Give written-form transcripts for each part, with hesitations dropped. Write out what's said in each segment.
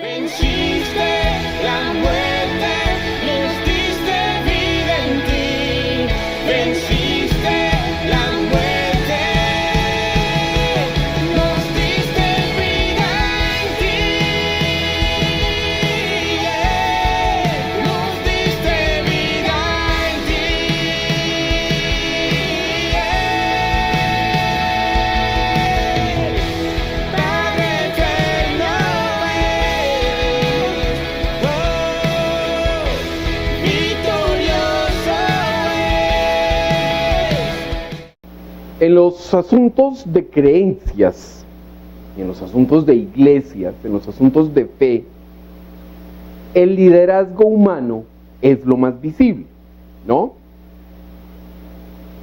Venciste la muerte, nos diste vida en ti. Venciste la muerte, nos diste vida en ti. Nos diste vida en ti. Padre eterno eres, victorioso eres. En los asuntos de creencias, en los asuntos de iglesias, en los asuntos de fe, el liderazgo humano es lo más visible, ¿no?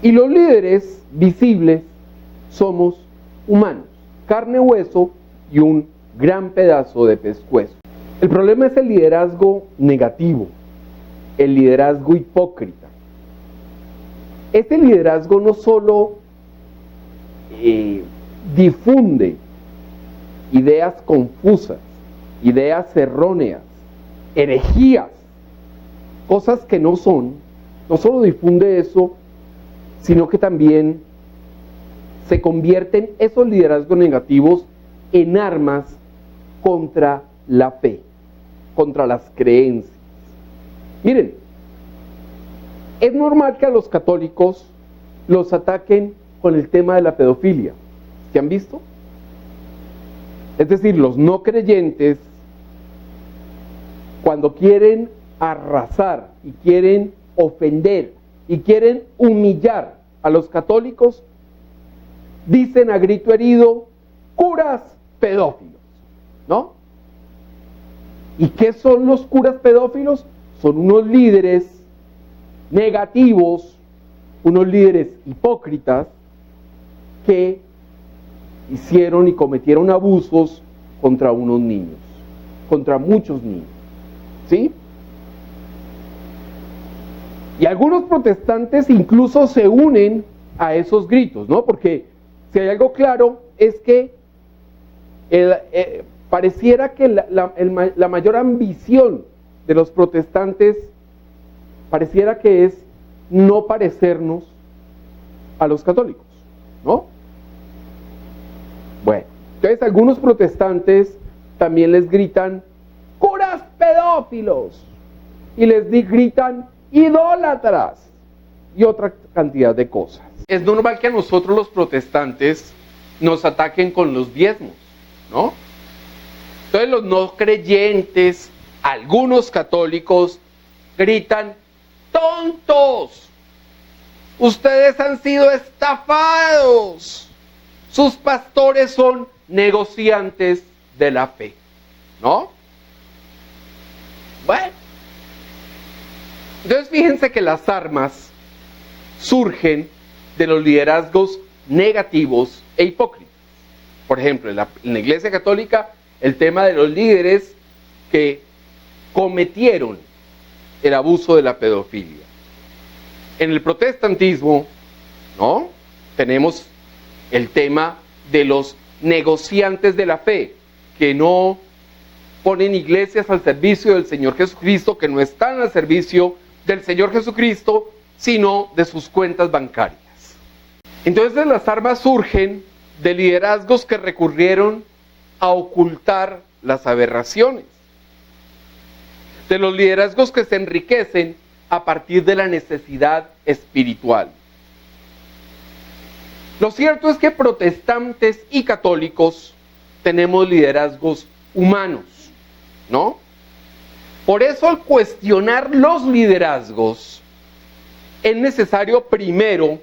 Y los líderes visibles somos humanos, carne, hueso y un gran pedazo de pescuezo. El problema es el liderazgo negativo, el liderazgo hipócrita. Este liderazgo no solo difunde ideas confusas, ideas erróneas, herejías, cosas que no son, no solo difunde eso, sino que también se convierten esos liderazgos negativos en armas contra la fe, contra las creencias. Miren, es normal que a los católicos los ataquen con el tema de la pedofilia. ¿Se han visto? Es decir, los no creyentes, cuando quieren arrasar y quieren ofender y quieren humillar a los católicos, dicen a grito herido: curas pedófilos, ¿no? ¿Y qué son los curas pedófilos? Son unos líderes negativos, unos líderes hipócritas que hicieron y cometieron abusos contra unos niños, contra muchos niños, ¿sí? Y algunos protestantes incluso se unen a esos gritos, ¿no? Porque si hay algo claro es que pareciera que la mayor ambición de los protestantes pareciera que es no parecernos a los católicos, ¿no? Bueno, entonces algunos protestantes también les gritan curas pedófilos y les gritan idólatras y otra cantidad de cosas. Es normal que a nosotros los protestantes nos ataquen con los diezmos, ¿no? Entonces los no creyentes, algunos católicos, gritan: ¡tontos! Ustedes han sido estafados. Sus pastores son negociantes de la fe, ¿no? Bueno, entonces fíjense que las armas surgen de los liderazgos negativos e hipócritas. Por ejemplo, en la Iglesia Católica, el tema de los líderes que cometieron el abuso de la pedofilia. En el protestantismo, ¿no?, tenemos el tema de los negociantes de la fe, que no ponen iglesias al servicio del Señor Jesucristo, que no están al servicio del Señor Jesucristo, sino de sus cuentas bancarias. Entonces las armas surgen de liderazgos que recurrieron a ocultar las aberraciones, de los liderazgos que se enriquecen a partir de la necesidad espiritual. Lo cierto es que protestantes y católicos tenemos liderazgos humanos, ¿no? Por eso, al cuestionar los liderazgos, es necesario primero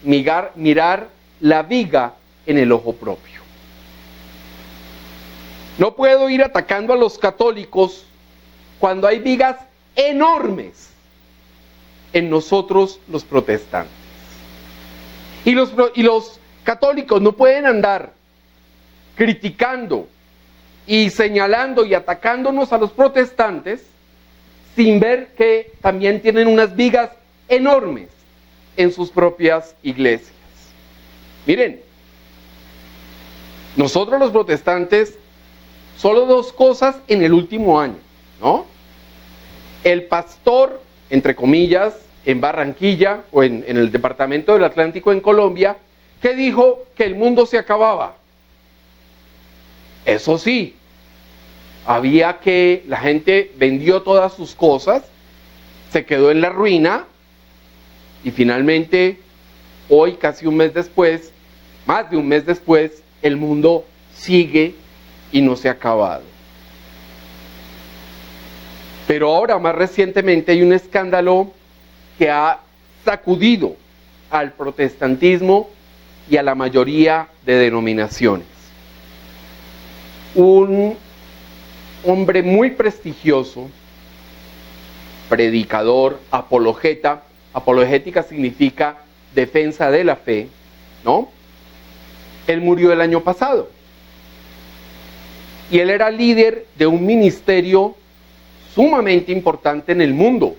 mirar la viga en el ojo propio. No puedo ir atacando a los católicos cuando hay vigas enormes en nosotros los protestantes. Y los católicos no pueden andar criticando y señalando y atacándonos a los protestantes sin ver que también tienen unas vigas enormes en sus propias iglesias. Miren, nosotros los protestantes solo 2 cosas en el último año, ¿no? El pastor, entre comillas, en Barranquilla o en el departamento del Atlántico en Colombia, que dijo que el mundo se acababa. Eso sí, la gente vendió todas sus cosas, se quedó en la ruina y finalmente, hoy casi un mes después, más de un mes después, el mundo sigue y no se ha acabado. Pero ahora, más recientemente, hay un escándalo que ha sacudido al protestantismo y a la mayoría de denominaciones. Un hombre muy prestigioso, predicador, apologeta. Apologética significa defensa de la fe, ¿no? Él murió el año pasado. Y él era líder de un ministerio sumamente importante en el mundo.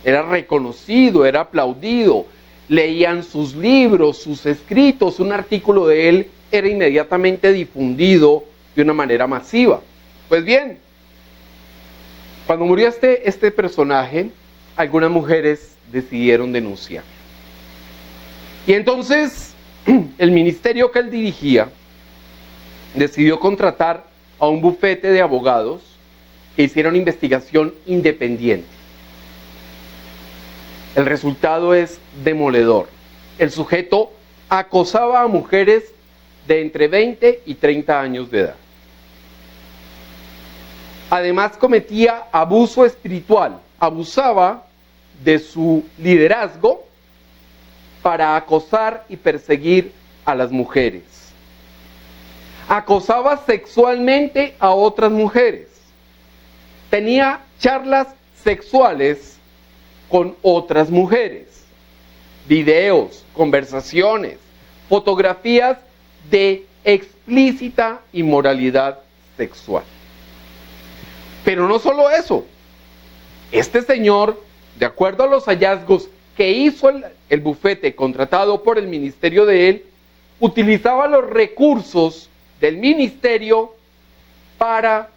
Era reconocido, era aplaudido, leían sus libros, sus escritos, un artículo de él era inmediatamente difundido de una manera masiva. Pues bien, cuando murió este personaje, algunas mujeres decidieron denunciar. Y entonces, el ministerio que él dirigía decidió contratar a un bufete de abogados que hiciera una investigación independiente. El resultado es demoledor. El sujeto acosaba a mujeres de entre 20 y 30 años de edad. Además cometía abuso espiritual, abusaba de su liderazgo para acosar y perseguir a las mujeres. Acosaba sexualmente a otras mujeres. Tenía charlas sexuales con otras mujeres. Videos, conversaciones, fotografías de explícita inmoralidad sexual. Pero no solo eso. Este señor, de acuerdo a los hallazgos que hizo el bufete contratado por el ministerio de él, utilizaba los recursos del ministerio para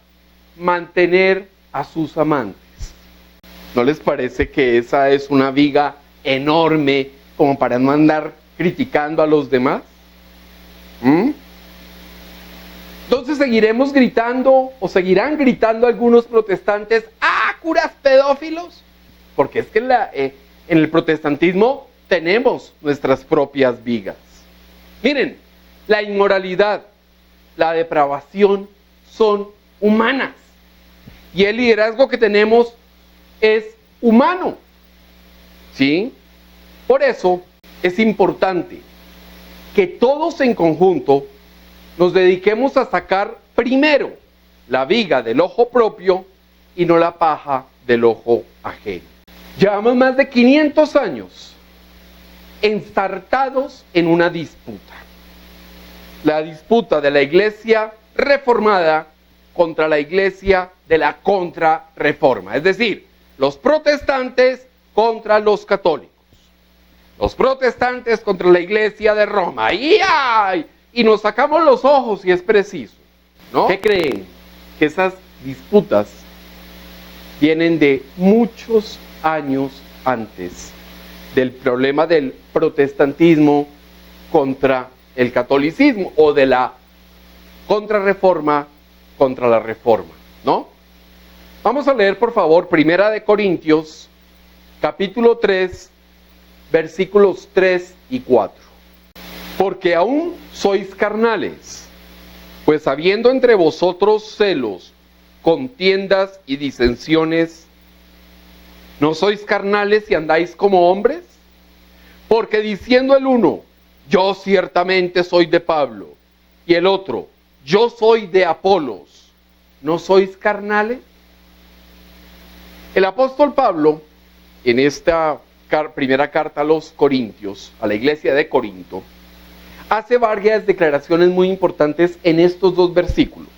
mantener a sus amantes. ¿No les parece que esa es una viga enorme como para no andar criticando a los demás? Entonces seguiremos gritando o seguirán gritando algunos protestantes, ¡ah, curas pedófilos! Porque es que en el protestantismo tenemos nuestras propias vigas. Miren, la inmoralidad, la depravación son humanas. Y el liderazgo que tenemos es humano. ¿Sí? Por eso es importante que todos en conjunto nos dediquemos a sacar primero la viga del ojo propio y no la paja del ojo ajeno. Llevamos más de 500 años ensartados en una disputa. La disputa de la iglesia reformada contra la iglesia de la contrarreforma. Es decir, los protestantes contra los católicos. Los protestantes contra la iglesia de Roma. Y nos sacamos los ojos si es preciso, ¿no? ¿Qué creen? Que esas disputas vienen de muchos años antes del problema del protestantismo contra el catolicismo o de la contrarreforma contra la reforma, ¿no? Vamos a leer por favor 1 de Corintios capítulo 3 versículos 3 y 4. Porque aún sois carnales, pues habiendo entre vosotros celos, contiendas y disensiones, ¿no sois carnales y andáis como hombres? Porque diciendo el uno, yo ciertamente soy de Pablo, y el otro, yo soy de Apolos, ¿no sois carnales? El apóstol Pablo, en esta primera carta a los Corintios, a la iglesia de Corinto, hace varias declaraciones muy importantes en estos dos versículos.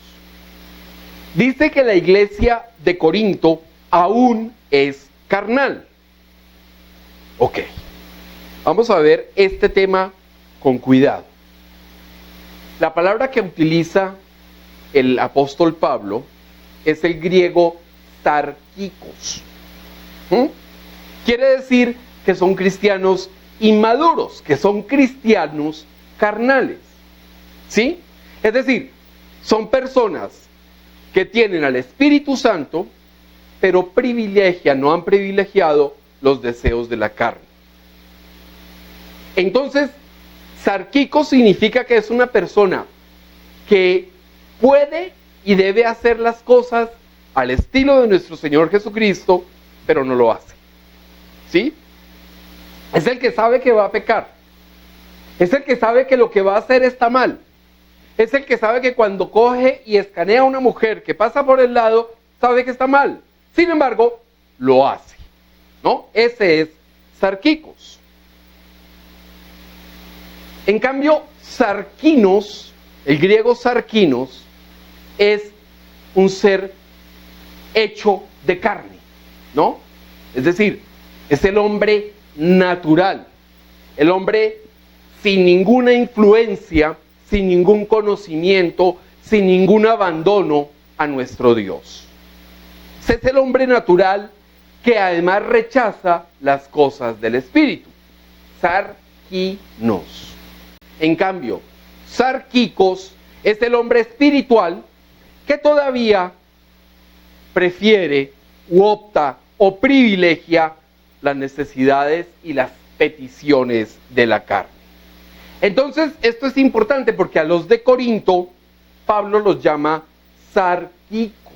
Dice que la iglesia de Corinto aún es carnal. Ok, vamos a ver este tema con cuidado. La palabra que utiliza el apóstol Pablo es el griego sarkikos. Quiere decir que son cristianos inmaduros, que son cristianos carnales. ¿Sí? Es decir, son personas que tienen al Espíritu Santo, pero no han privilegiado los deseos de la carne. Entonces, sarkikos significa que es una persona que puede y debe hacer las cosas al estilo de nuestro Señor Jesucristo, pero no lo hace. ¿Sí? Es el que sabe que va a pecar. Es el que sabe que lo que va a hacer está mal. Es el que sabe que cuando coge y escanea a una mujer que pasa por el lado, sabe que está mal. Sin embargo, lo hace. ¿No? Ese es sarkikos. En cambio, sarkinos, el griego sarkinos, es un ser hecho de carne, ¿no? Es decir, es el hombre natural, el hombre sin ninguna influencia, sin ningún conocimiento, sin ningún abandono a nuestro Dios. Ese es el hombre natural que además rechaza las cosas del Espíritu. Sarkinos. En cambio, sarkikos es el hombre espiritual que todavía prefiere u opta o privilegia las necesidades y las peticiones de la carne. Entonces, esto es importante porque a los de Corinto, Pablo los llama sarkikos.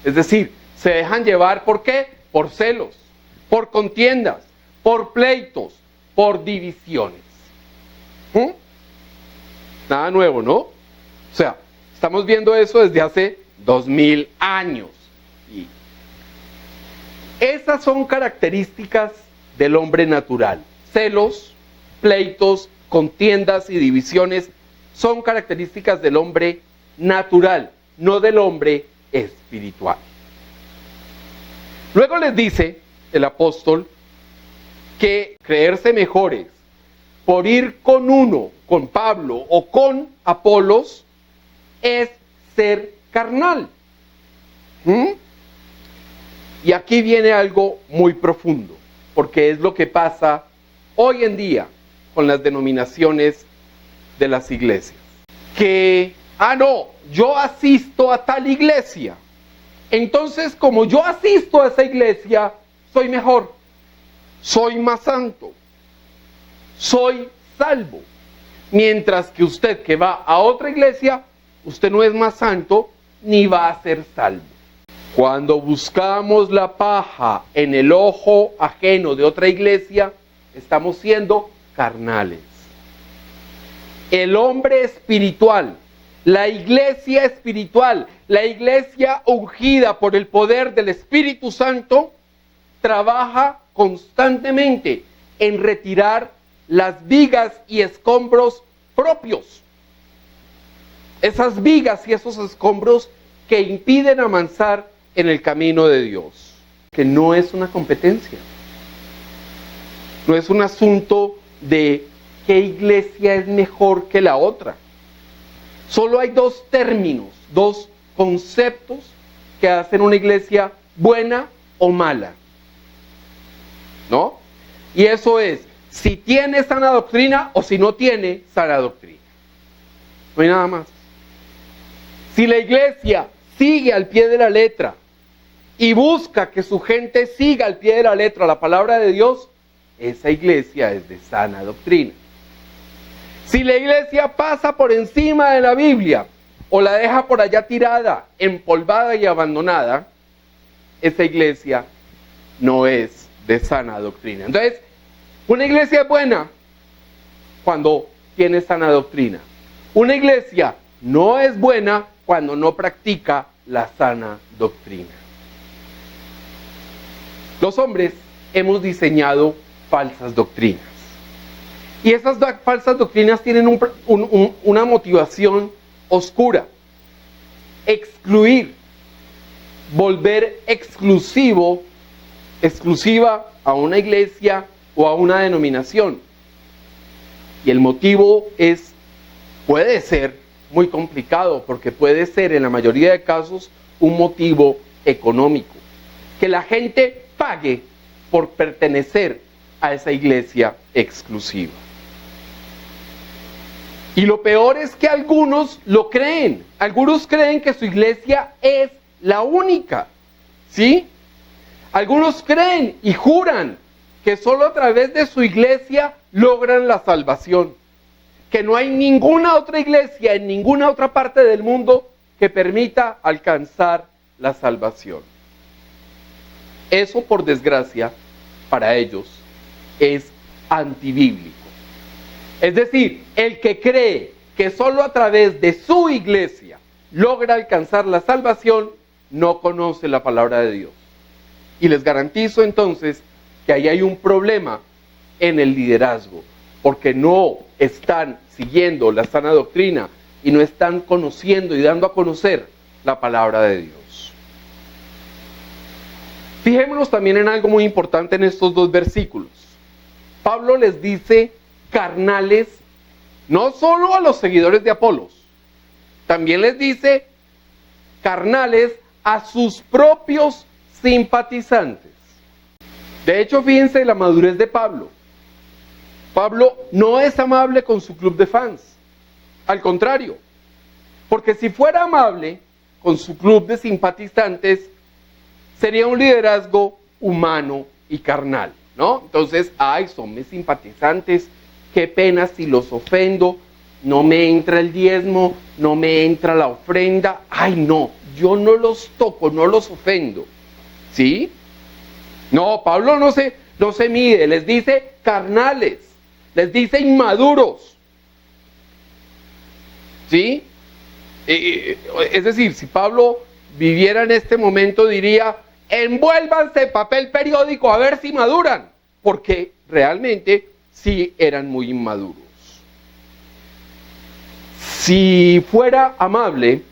Es decir, se dejan llevar, ¿por qué? Por celos, por contiendas, por pleitos, por divisiones. Nada nuevo, ¿no? O sea, estamos viendo eso desde hace 2000 años. Y esas son características del hombre natural. Celos, pleitos, contiendas y divisiones son características del hombre natural, no del hombre espiritual. Luego les dice el apóstol que creerse mejores por ir con uno, con Pablo o con Apolos, es ser carnal. Y aquí viene algo muy profundo, porque es lo que pasa hoy en día con las denominaciones de las iglesias. Que, no, yo asisto a tal iglesia, entonces como yo asisto a esa iglesia, soy mejor, soy más santo, soy salvo. Mientras que usted que va a otra iglesia, usted no es más santo ni va a ser salvo. Cuando buscamos la paja en el ojo ajeno de otra iglesia, estamos siendo carnales. El hombre espiritual, la iglesia espiritual, la iglesia ungida por el poder del Espíritu Santo, trabaja constantemente en retirar las vigas y escombros propios. Esas vigas y esos escombros que impiden avanzar en el camino de Dios. Que no es una competencia. No es un asunto de qué iglesia es mejor que la otra. Solo hay dos términos, dos conceptos que hacen una iglesia buena o mala. ¿No? Y eso es si tiene sana doctrina o si no tiene sana doctrina. No hay nada más. Si la iglesia sigue al pie de la letra y busca que su gente siga al pie de la letra la palabra de Dios, esa iglesia es de sana doctrina. Si la iglesia pasa por encima de la Biblia o la deja por allá tirada, empolvada y abandonada, esa iglesia no es de sana doctrina. Entonces, una iglesia es buena cuando tiene sana doctrina. Una iglesia no es buena cuando no practica la sana doctrina. Los hombres hemos diseñado falsas doctrinas. Y esas falsas doctrinas tienen una motivación oscura. Excluir, volver exclusiva a una iglesia o a una denominación. Y el motivo puede ser muy complicado porque puede ser en la mayoría de casos un motivo económico. Que la gente pague por pertenecer a esa iglesia exclusiva. Y lo peor es que algunos lo creen. Algunos creen que su iglesia es la única. ¿Sí? Algunos creen y juran que solo a través de su iglesia logran la salvación. Que no hay ninguna otra iglesia en ninguna otra parte del mundo que permita alcanzar la salvación. Eso, por desgracia, para ellos es antibíblico. Es decir, el que cree que solo a través de su iglesia logra alcanzar la salvación, no conoce la palabra de Dios. Y les garantizo entonces que ahí hay un problema en el liderazgo, porque no están siguiendo la sana doctrina y no están conociendo y dando a conocer la palabra de Dios. Fijémonos también en algo muy importante en estos dos versículos. Pablo les dice carnales no solo a los seguidores de Apolos, también les dice carnales a sus propios simpatizantes. De hecho, fíjense la madurez de Pablo. Pablo no es amable con su club de fans. Al contrario, porque si fuera amable con su club de simpatizantes, sería un liderazgo humano y carnal, ¿no? Entonces, ay, son mis simpatizantes, qué pena si los ofendo, no me entra el diezmo, no me entra la ofrenda, ay no, yo no los toco, no los ofendo, ¿sí? No, Pablo no se mide, les dice carnales, les dice inmaduros, ¿sí? Es decir, si Pablo viviera en este momento diría, envuélvanse papel periódico a ver si maduran, porque realmente sí eran muy inmaduros. Si fuera amable,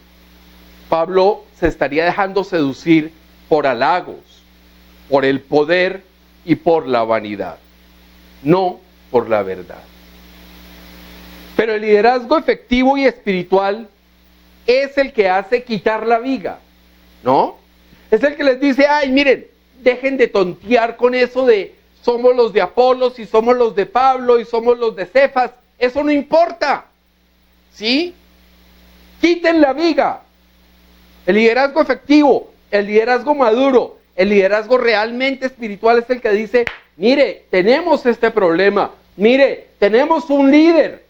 Pablo se estaría dejando seducir por halagos, por el poder y por la vanidad, no por la verdad. Pero el liderazgo efectivo y espiritual es el que hace quitar la viga, ¿no? Es el que les dice, ay, miren, dejen de tontear con eso de somos los de Apolos y somos los de Pablo y somos los de Cefas. Eso no importa, ¿sí? Quiten la viga. El liderazgo efectivo, el liderazgo maduro, el liderazgo realmente espiritual es el que dice, mire, tenemos este problema, mire, tenemos un líder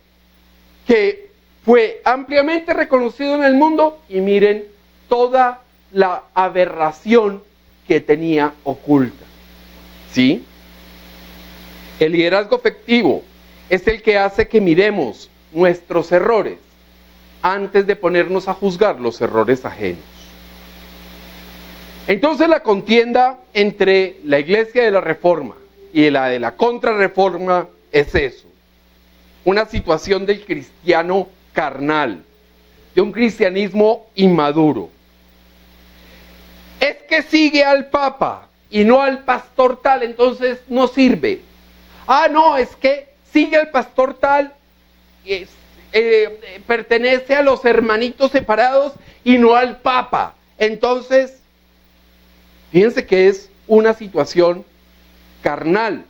que fue ampliamente reconocido en el mundo y miren toda la aberración que tenía oculta, ¿sí? El liderazgo efectivo es el que hace que miremos nuestros errores antes de ponernos a juzgar los errores ajenos. Entonces la contienda entre la iglesia de la Reforma y la de la Contrarreforma es eso, una situación del cristiano carnal, de un cristianismo inmaduro. Es que sigue al Papa y no al pastor tal, entonces no sirve. Ah, no, es que sigue al pastor tal, pertenece a los hermanitos separados y no al Papa. Entonces, fíjense que es una situación carnal,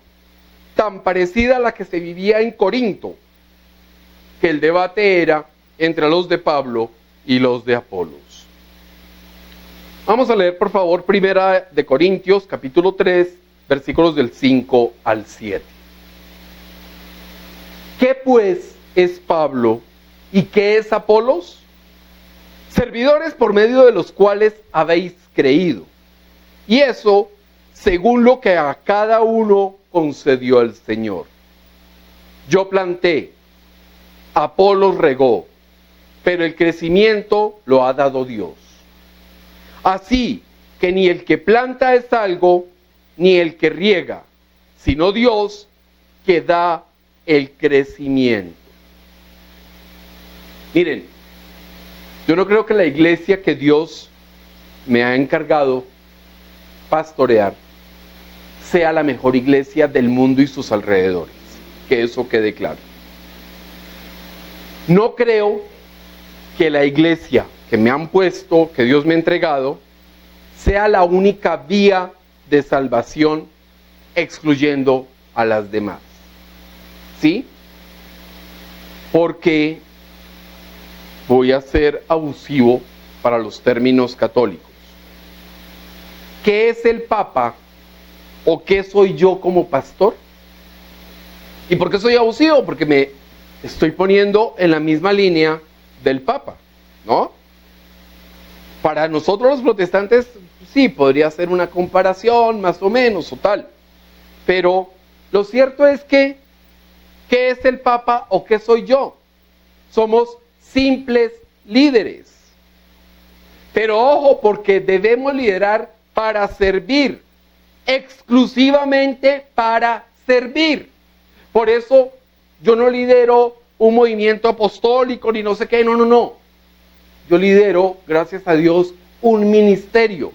tan parecida a la que se vivía en Corinto, que el debate era entre los de Pablo y los de Apolos. Vamos a leer, por favor, Primera de Corintios, capítulo 3, versículos del 5 al 7. ¿Qué pues es Pablo y qué es Apolos? Servidores por medio de los cuales habéis creído. Y eso según lo que a cada uno concedió el Señor. Yo planté, Apolos regó, pero el crecimiento lo ha dado Dios. Así que ni el que planta es algo, ni el que riega, sino Dios que da el crecimiento. Miren, yo no creo que la iglesia que Dios me ha encargado pastorear sea la mejor iglesia del mundo y sus alrededores, que eso quede claro. No creo que la iglesia que me han puesto, que Dios me ha entregado, sea la única vía de salvación, excluyendo a las demás. ¿Sí? Porque voy a ser abusivo para los términos católicos. ¿Qué es el Papa o qué soy yo como pastor? ¿Y por qué soy abusivo? Porque me estoy poniendo en la misma línea del Papa, ¿no? Para nosotros los protestantes, sí, podría ser una comparación más o menos o tal. Pero lo cierto es que, ¿qué es el Papa o qué soy yo? Somos simples líderes. Pero ojo, porque debemos liderar para servir, exclusivamente para servir. Por eso yo no lidero un movimiento apostólico ni no sé qué, no. Yo lidero, gracias a Dios, un ministerio.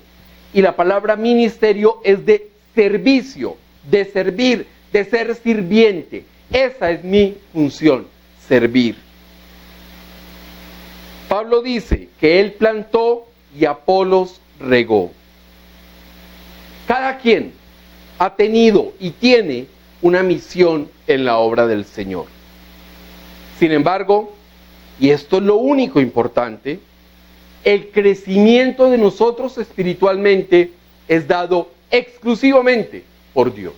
Y la palabra ministerio es de servicio, de servir, de ser sirviente. Esa es mi función, servir. Pablo dice que él plantó y Apolos regó. Cada quien ha tenido y tiene una misión en la obra del Señor. Sin embargo, y esto es lo único importante, el crecimiento de nosotros espiritualmente es dado exclusivamente por Dios.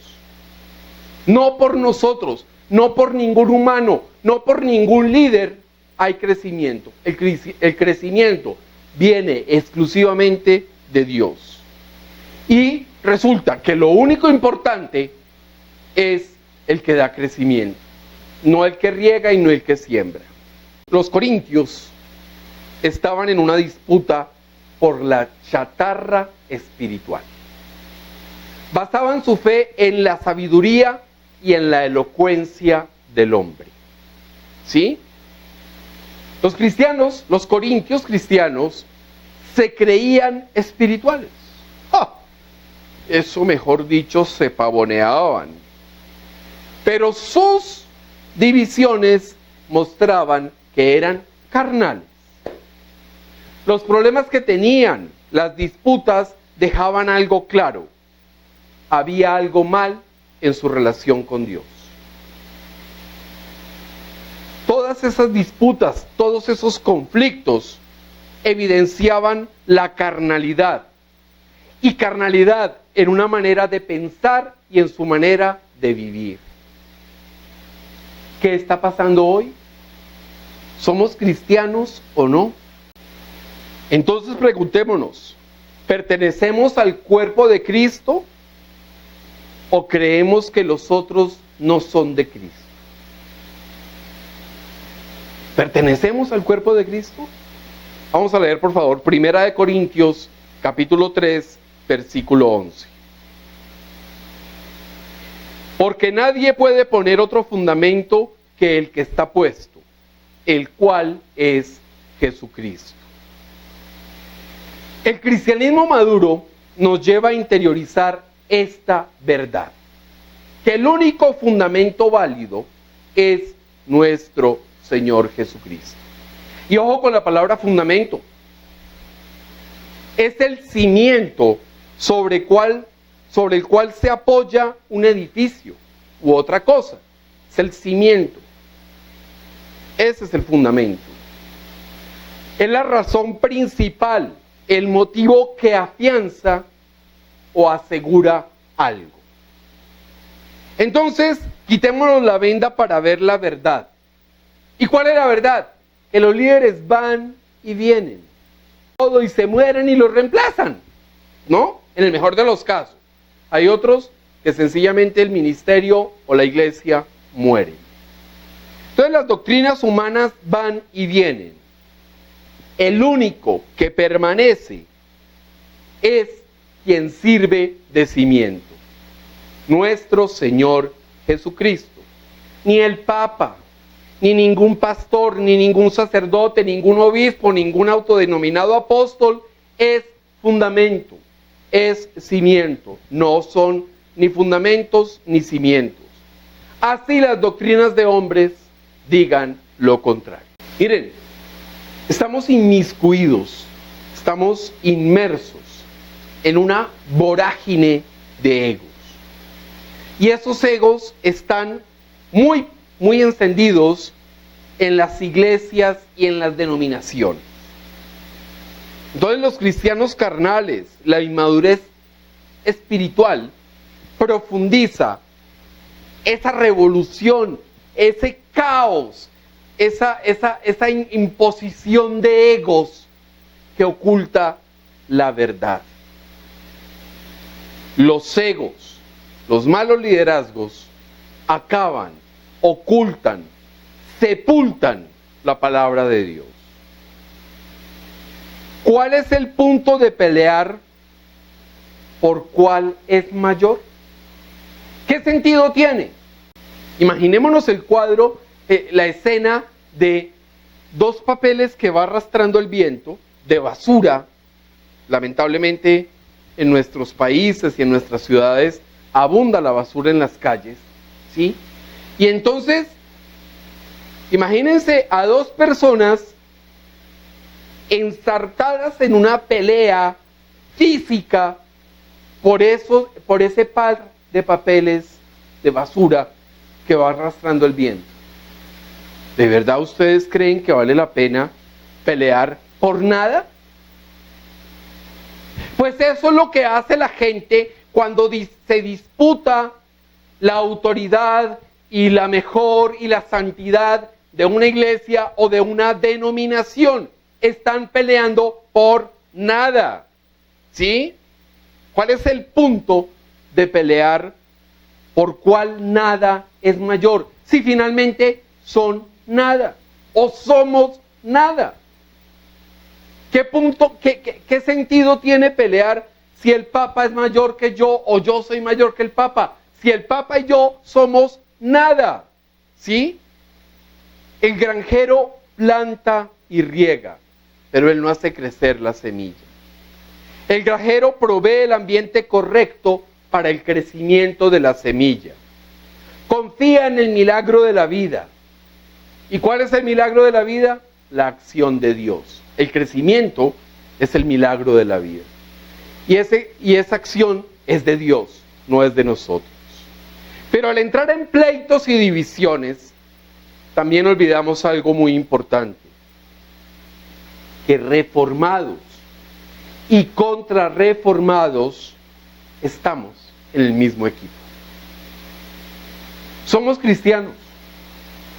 No por nosotros, no por ningún humano, no por ningún líder hay crecimiento. El crecimiento viene exclusivamente de Dios. Y resulta que lo único importante es el que da crecimiento, no el que riega y no el que siembra. Los corintios estaban en una disputa por la chatarra espiritual. Basaban su fe en la sabiduría y en la elocuencia del hombre. ¿Sí? Los cristianos, los corintios cristianos, se creían espirituales. Eso, mejor dicho, se pavoneaban. Pero sus divisiones mostraban que eran carnales. Los problemas que tenían, las disputas, dejaban algo claro. Había algo mal en su relación con Dios. Todas esas disputas, todos esos conflictos evidenciaban la carnalidad. Y carnalidad en una manera de pensar y en su manera de vivir. ¿Qué está pasando hoy? ¿Somos cristianos o no? Entonces preguntémonos, ¿pertenecemos al cuerpo de Cristo o creemos que los otros no son de Cristo? ¿Pertenecemos al cuerpo de Cristo? Vamos a leer por favor 1 Corintios capítulo 3 versículo 11. Porque nadie puede poner otro fundamento que el que está puesto, el cual es Jesucristo. El cristianismo maduro nos lleva a interiorizar esta verdad, que el único fundamento válido es nuestro Señor Jesucristo. Y ojo con la palabra fundamento. Es el cimiento sobre el cual se apoya un edificio u otra cosa. Es el cimiento. Ese es el fundamento. Es la razón principal, el motivo que afianza o asegura algo. Entonces, quitémonos la venda para ver la verdad. ¿Y cuál es la verdad? Que los líderes van y vienen. Todo y se mueren y los reemplazan. ¿No? En el mejor de los casos. Hay otros que sencillamente el ministerio o la iglesia mueren. Entonces las doctrinas humanas van y vienen. El único que permanece es quien sirve de cimiento. Nuestro Señor Jesucristo. Ni el Papa, ni ningún pastor, ni ningún sacerdote, ningún obispo, ningún autodenominado apóstol es fundamento, es cimiento. No son ni fundamentos ni cimientos. Así las doctrinas de hombres digan lo contrario. Miren, Estamos inmiscuidos, estamos inmersos en una vorágine de egos. Y esos egos están muy encendidos en las iglesias y en las denominaciones. Entonces los cristianos carnales, la inmadurez espiritual, profundiza esa revolución, ese caos, esa imposición de egos que oculta la verdad. Los egos, los malos liderazgos, acaban, ocultan, sepultan la palabra de Dios. ¿Cuál es el punto de pelear por cuál es mayor? ¿Qué sentido tiene? Imaginémonos el cuadro, la escena de dos papeles que va arrastrando el viento, de basura. Lamentablemente en nuestros países y en nuestras ciudades abunda la basura en las calles, ¿sí? Y entonces, imagínense a dos personas ensartadas en una pelea física por ese par de papeles de basura que va arrastrando el viento. ¿De verdad ustedes creen que vale la pena pelear por nada? Pues eso es lo que hace la gente cuando se disputa la autoridad y la mejor y la santidad de una iglesia o de una denominación. Están peleando por nada, ¿sí? ¿Cuál es el punto de pelear por cuál nada es mayor? Si finalmente son nada o somos nada. ¿Qué sentido tiene pelear si el Papa es mayor que yo o yo soy mayor que el Papa? Si el Papa y yo somos nada, ¿sí? El granjero planta y riega, pero él no hace crecer la semilla. El granjero provee el ambiente correcto para el crecimiento de la semilla. Confía en el milagro de la vida. ¿Y cuál es el milagro de la vida? La acción de Dios. El crecimiento es el milagro de la vida. Y esa acción es de Dios, no es de nosotros. Pero al entrar en pleitos y divisiones, también olvidamos algo muy importante. Que reformados y contrarreformados estamos en el mismo equipo. Somos cristianos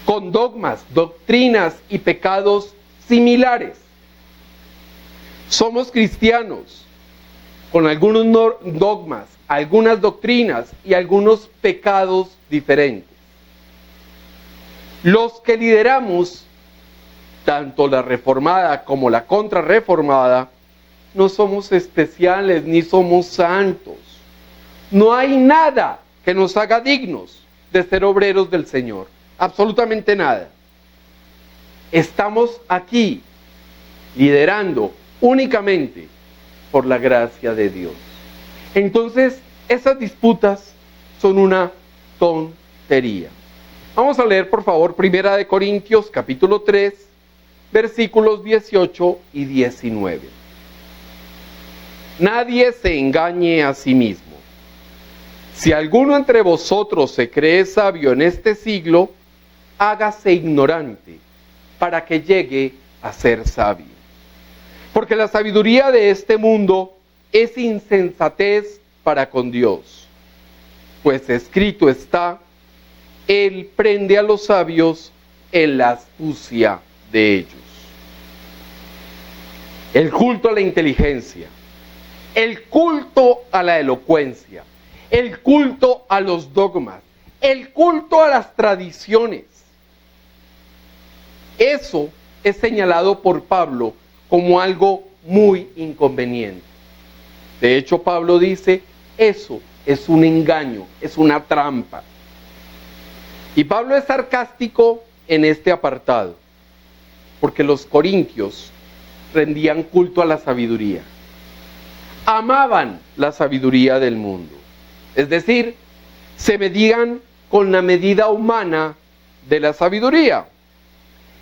con dogmas, doctrinas y pecados similares. Somos cristianos con algunos dogmas, algunas doctrinas y algunos pecados diferentes. Los que lideramos, tanto la reformada como la contrarreformada, no somos especiales ni somos santos. No hay nada que nos haga dignos de ser obreros del Señor. Absolutamente nada. Estamos aquí liderando únicamente por la gracia de Dios. Entonces, esas disputas son una tontería. Vamos a leer, por favor, 1 Corintios, capítulo 3, versículos 18 y 19. Nadie se engañe a sí mismo. Si alguno entre vosotros se cree sabio en este siglo, hágase ignorante, para que llegue a ser sabio. Porque la sabiduría de este mundo es insensatez para con Dios. Pues escrito está, Él prende a los sabios en la astucia de ellos. El culto a la inteligencia, el culto a la elocuencia, el culto a los dogmas, el culto a las tradiciones. Eso es señalado por Pablo como algo muy inconveniente. De hecho, Pablo dice, eso es un engaño, es una trampa. Y Pablo es sarcástico en este apartado, porque los corintios rendían culto a la sabiduría. Amaban la sabiduría del mundo. Es decir, se medían con la medida humana de la sabiduría.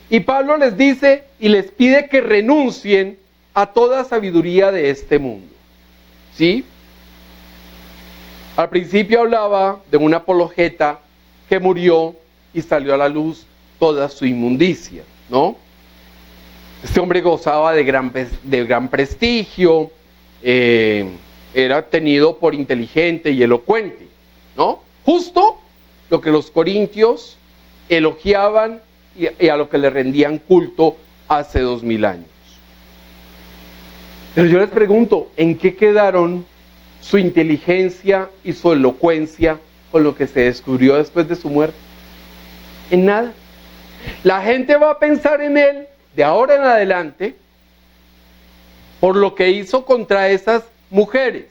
Y Pablo les dice y les pide que renuncien a toda sabiduría de este mundo. ¿Sí? Al principio hablaba de un apologeta que murió y salió a la luz toda su inmundicia, ¿no? Este hombre gozaba de gran prestigio, era tenido por inteligente y elocuente, ¿no? Justo lo que los corintios elogiaban y a lo que le rendían culto hace 2000 años. Pero yo les pregunto, ¿en qué quedaron su inteligencia y su elocuencia con lo que se descubrió después de su muerte? En nada. La gente va a pensar en él de ahora en adelante por lo que hizo contra esas mujeres.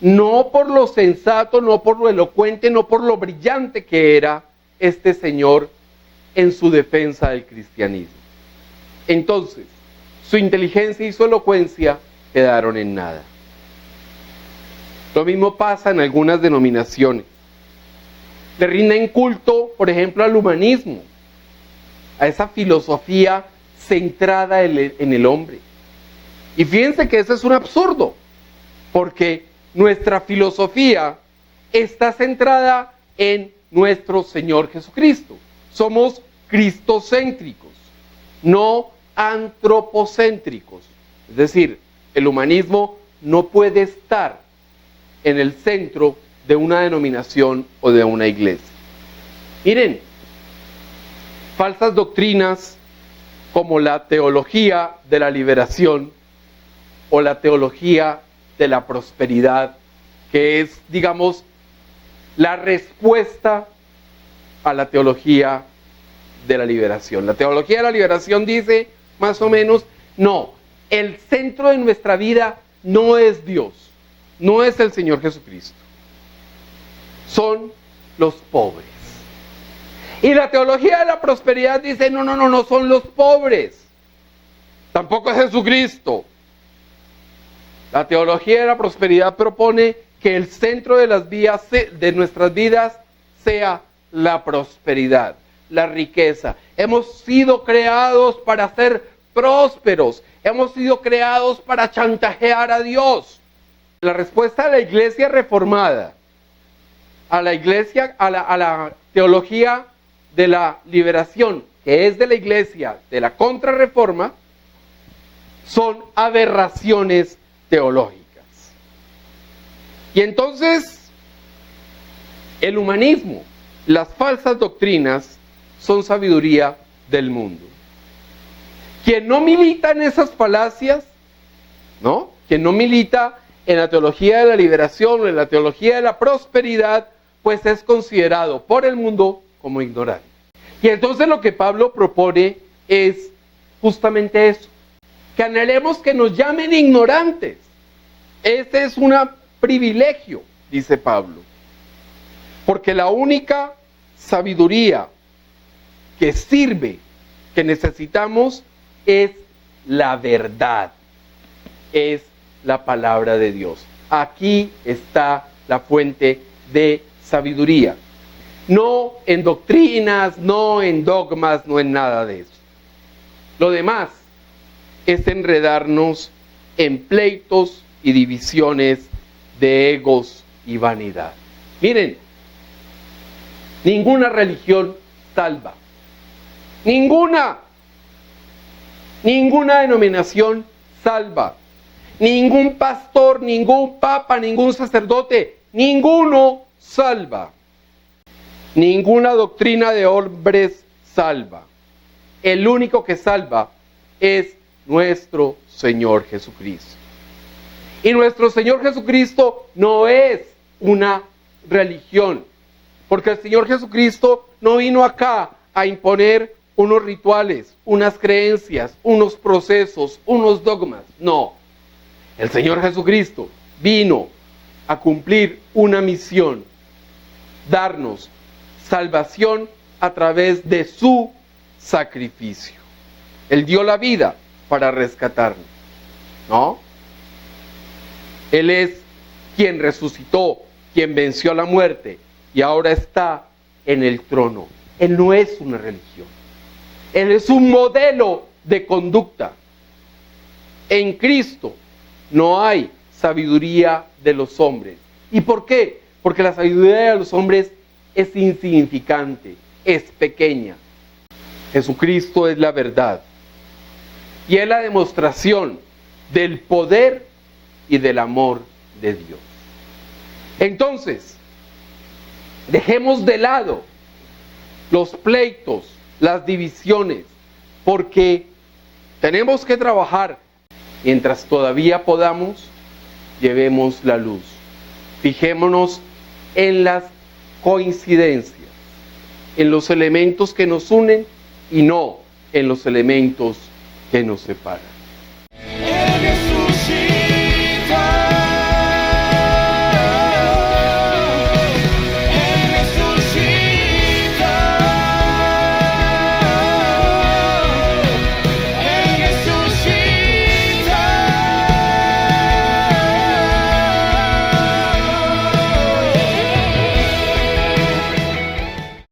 No por lo sensato, no por lo elocuente, no por lo brillante que era este señor en su defensa del cristianismo. Entonces, su inteligencia y su elocuencia quedaron en nada. Lo mismo pasa en algunas denominaciones. Le rinden culto, por ejemplo, al humanismo, a esa filosofía centrada en el hombre. Y fíjense que eso es un absurdo, porque nuestra filosofía está centrada en nuestro Señor Jesucristo. Somos cristocéntricos, no antropocéntricos. Es decir, el humanismo no puede estar en el centro de una denominación o de una iglesia. Miren, falsas doctrinas como la teología de la liberación o la teología de la prosperidad, que es, digamos, la respuesta a la teología de la liberación. La teología de la liberación dice, más o menos, no, el centro de nuestra vida no es Dios, no es el Señor Jesucristo, son los pobres. Y la teología de la prosperidad dice, no son los pobres, tampoco es Jesucristo. La teología de la prosperidad propone que el centro de de nuestras vidas sea la prosperidad, la riqueza. Hemos sido creados para ser prósperos, hemos sido creados para chantajear a Dios. La respuesta de la iglesia reformada a la teología de la liberación, que es de la iglesia de la contrarreforma, son aberraciones teológicas. Y entonces, el humanismo, las falsas doctrinas, son sabiduría del mundo. Quien no milita en esas falacias, ¿no? Quien no milita en la teología de la liberación o en la teología de la prosperidad, pues es considerado por el mundo como ignorante. Y entonces lo que Pablo propone es justamente eso, que anhelemos que nos llamen ignorantes. Ese es un privilegio, dice Pablo, porque la única sabiduría que sirve, que necesitamos, es la verdad, es la palabra de Dios. Aquí está la fuente de sabiduría. No en doctrinas, no en dogmas, no en nada de eso. Lo demás es enredarnos en pleitos y divisiones de egos y vanidad. Miren, ninguna religión salva. Ninguna denominación salva. Ningún pastor, ningún papa, ningún sacerdote, ninguno salva. Ninguna doctrina de hombres salva. El único que salva es nuestro Señor Jesucristo. Y nuestro Señor Jesucristo no es una religión, porque el Señor Jesucristo no vino acá a imponer unos rituales, unas creencias, unos procesos, unos dogmas. No, el Señor Jesucristo vino a cumplir una misión, darnos salvación a través de su sacrificio. Él dio la vida para rescatarnos, ¿no? Él es quien resucitó, quien venció a la muerte y ahora está en el trono. Él no es una religión. Él es un modelo de conducta. En Cristo no hay sabiduría de los hombres. ¿Y por qué? Porque la sabiduría de los hombres es insignificante, es pequeña. Jesucristo es la verdad. Y es la demostración del poder y del amor de Dios. Entonces, dejemos de lado los pleitos, las divisiones, porque tenemos que trabajar. Mientras todavía podamos, llevemos la luz. Fijémonos en las coincidencias, en los elementos que nos unen y no en los elementos que nos separan.